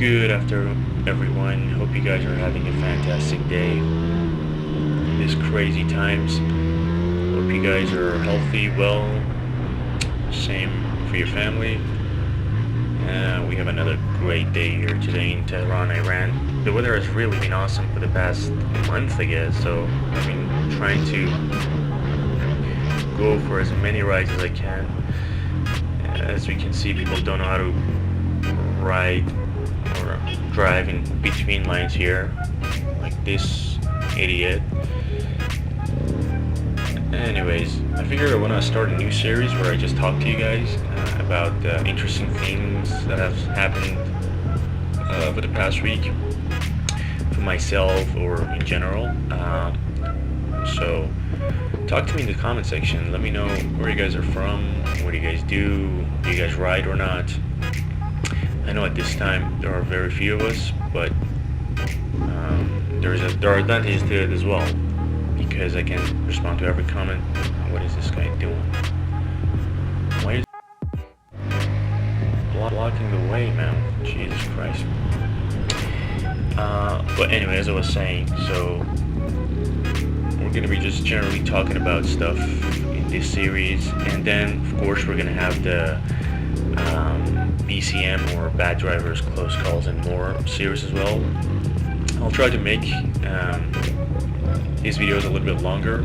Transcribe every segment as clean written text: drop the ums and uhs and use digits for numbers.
Good afternoon, everyone. Hope you guys are having a fantastic day. These crazy times. Hope you guys are healthy, well. Same for your family. We have another great day here today in Tehran, Iran. The weather has really been awesome for the past month, I guess. So I've been trying to go for as many rides as I can. As we can see, people don't know how to ride or drive in between lines here, like this idiot. Anyways, I figured I want to start a new series where I just talk to you guys about interesting things that have happened over the past week for myself or in general. So talk to me in the comment section. Let me know where you guys are from, what do you guys do you guys ride or not. I know at this time there are very few of us, but there are advantages to it as well, because I can respond to every comment. What is this guy doing? Why is blocking the way, man? Jesus Christ. But anyway, as I was saying, so we're gonna be just generally talking about stuff in this series, and then of course we're gonna have the BCM or Bad Drivers, Close Calls and More series as well. I'll try to make these videos a little bit longer,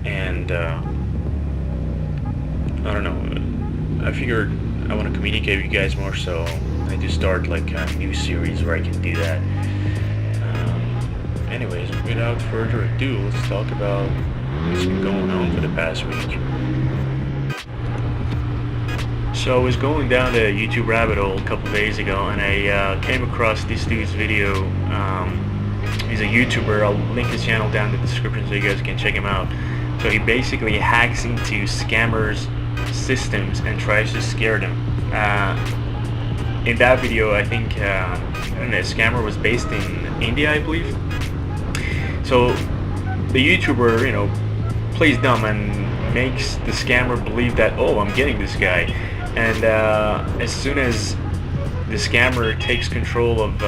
and I don't know, I figured I want to communicate with you guys more, so I just start like a new series where I can do that. Anyways, without further ado, let's talk about what's been going on for the past week. So I was going down the YouTube rabbit hole a couple days ago, and I came across this dude's video. He's a YouTuber. I'll link his channel down in the description so you guys can check him out. So he basically hacks into scammers' systems and tries to scare them. In that video, I think the scammer was based in India, I believe. So the YouTuber, plays dumb and makes the scammer believe that, oh, I'm getting this guy. And as soon as the scammer takes control of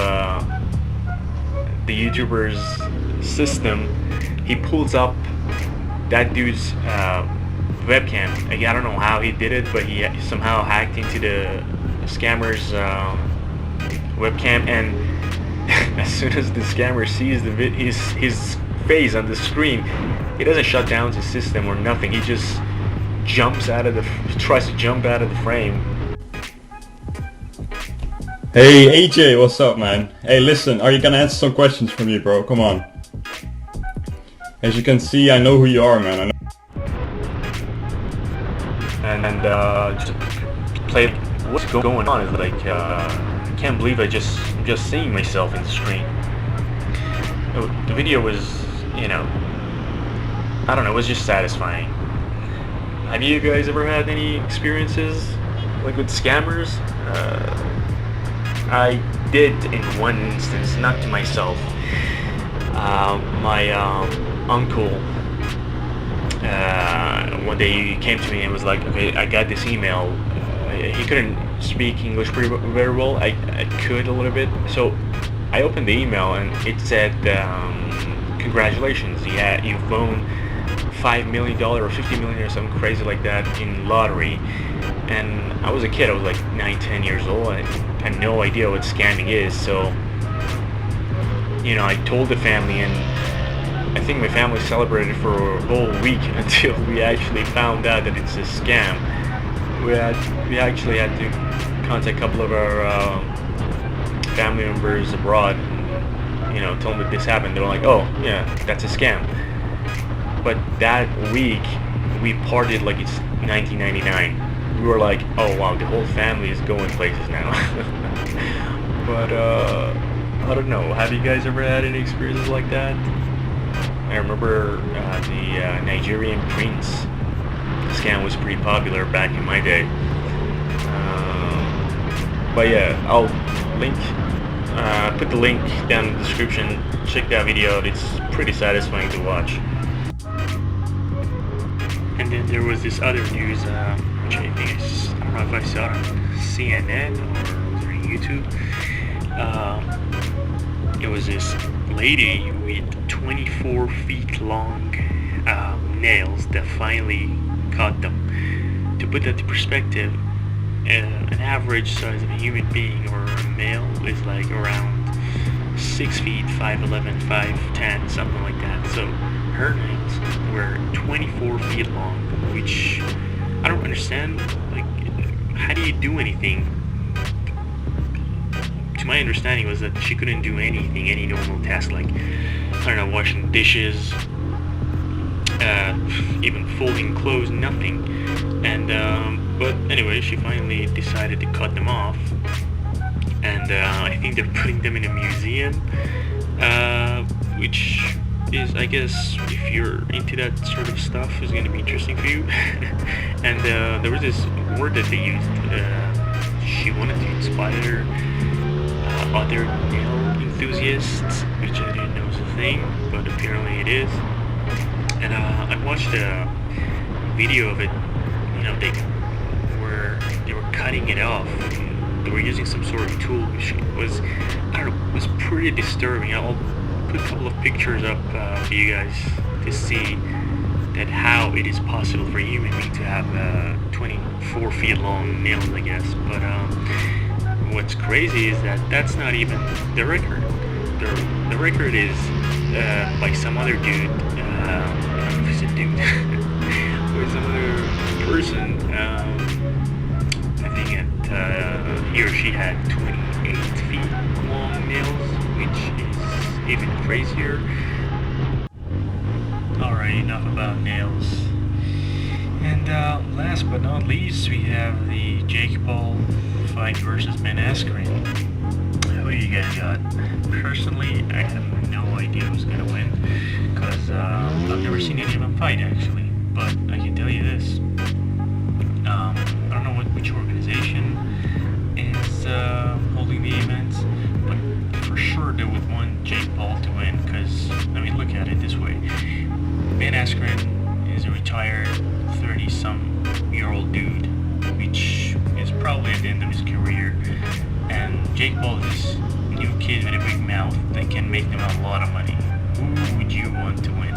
the YouTuber's system, he pulls up that dude's webcam. I don't know how he did it, but he somehow hacked into the scammer's webcam, and as soon as the scammer sees his face on the screen, he doesn't shut down his system or nothing. He just tries to jump out of the frame. Hey AJ, what's up, man? Hey, listen, are you gonna answer some questions for me, bro? Come on. As you can see, I know who you are, man. And just play what's going on. Is like I can't believe I'm just seeing myself in the screen. The video was, I don't know, it was just satisfying. Have you guys ever had any experiences like with scammers? I did in one instance, not to myself. My uncle, one day he came to me and was like, okay, I got this email. He couldn't speak English very well. I could a little bit. So I opened the email and it said, congratulations, you've won $5 million or $50 million or something crazy like that in lottery. And I was a kid, I was like 9-10 years old, and I had no idea what scamming is. So I told the family, and I think my family celebrated for a whole week until we actually found out that it's a scam. We actually had to contact a couple of our family members abroad, tell them that this happened. They were like, oh yeah, that's a scam. But that week we partied like it's 1999. We were like, oh wow, the whole family is going places now. But I don't know, have you guys ever had any experiences like that? I remember the Nigerian prince scam was pretty popular back in my day. But yeah, I'll put the link down in the description. Check that video out, it's pretty satisfying to watch. And And then there was this other news, which I think I don't know if I saw it on CNN or was it on YouTube. It was this lady with 24 feet long nails that finally caught them. To put that to perspective, an average size of a human being or a male is like around 6 feet, 5'11", 5'10", something like that. So her nails were 24 feet long, which I don't understand. Like, how do you do anything? To my understanding was that she couldn't do anything, any normal task, like, I don't know, washing dishes, even folding clothes, nothing. And but anyway, she finally decided to cut them off, and I think they're putting them in a museum, which is, I guess, if you're into that sort of stuff, is going to be interesting for you. And there was this word that they used. She wanted to inspire other nail enthusiasts, which I didn't know was a thing, but apparently it is. And I watched a video of it. You know, they were cutting it off. They were using some sort of tool, which was, I don't know, was pretty disturbing. I'll put a couple of pictures up for you guys to see that how it is possible for a human being to have 24 feet long nails, I guess. But what's crazy is that that's not even the record. The record is by some other dude. I don't know if he's a dude. Or some other person. I think he or she had 28 feet long nails, which is even crazier. Alright, enough about nails. And last but not least, we have the jackpaul fight versus Ben Askren. Who you guys got? Personally, I have no idea who's gonna win, because I've never seen any of them fight, actually. But I can tell you this. I don't know which organization is holding the events, but for sure they would want jackpaul to win, because, I mean, look at it this way. Ben Askren is a retired 30-some-year-old dude, which is probably at the end of his career, and jackpaul is this new kid with a big mouth that can make them a lot of money. Who would you want to win?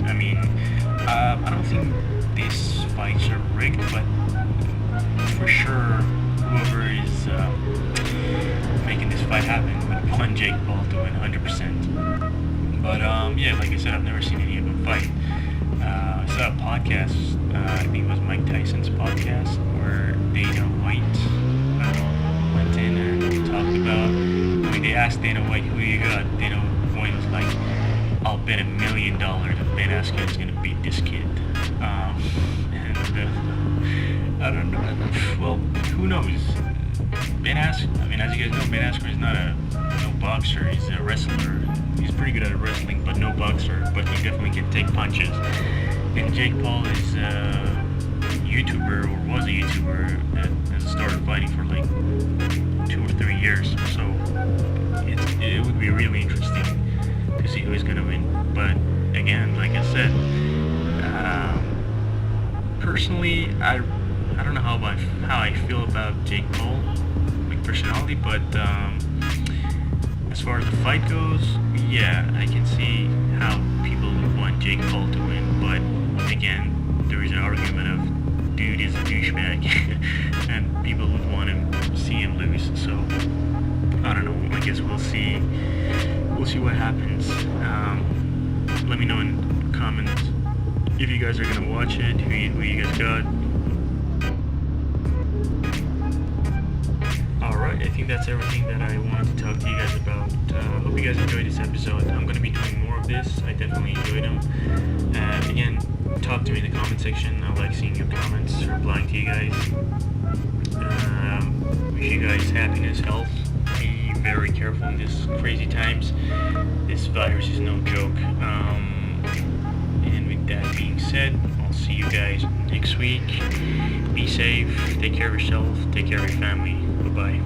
I mean, I don't think these fights are rigged, but for sure, whoever is making this fight happen would want jackpaul to win 100%. But yeah, like I said, I've never seen any of them fight. I saw a podcast, I think it was Mike Tyson's podcast, where Dana White went in and talked about, I mean, they asked Dana White, who you got? Dana White was like, I'll bet $1 million that Ben Askren is going to beat this kid. I don't know. Well, who knows? Ben Askren, I mean, as you guys know, Ben Askren is not no boxer. He's a wrestler. He's pretty good at wrestling, but no boxer. But he definitely can take punches. And jackpaul is a YouTuber, or was a YouTuber, that has started fighting for like 2 or 3 years. So it would be really interesting to see who is going to win. But again, like I said, personally, I don't know how I feel about jackpaul, like personality, but as far as the fight goes, yeah, I can see how people would want jackpaul to win. But again, there is an argument of dude is a douchebag, and people would want to see him lose. So I don't know. I guess we'll see. We'll see what happens. Let me know in the comments if you guys are gonna watch it. Who you guys got? Alright, I think that's everything that I wanted to talk to you guys about. Hope you guys enjoyed this episode. I'm gonna be doing more of this. I definitely enjoyed them. Again, talk to me in the comment section. I like seeing your comments, replying to you guys. Wish you guys happiness, health. Be very careful in these crazy times. This virus is no joke. And with that being said, I'll see you guys next week. Be safe, take care of yourself, take care of your family. Bye-bye.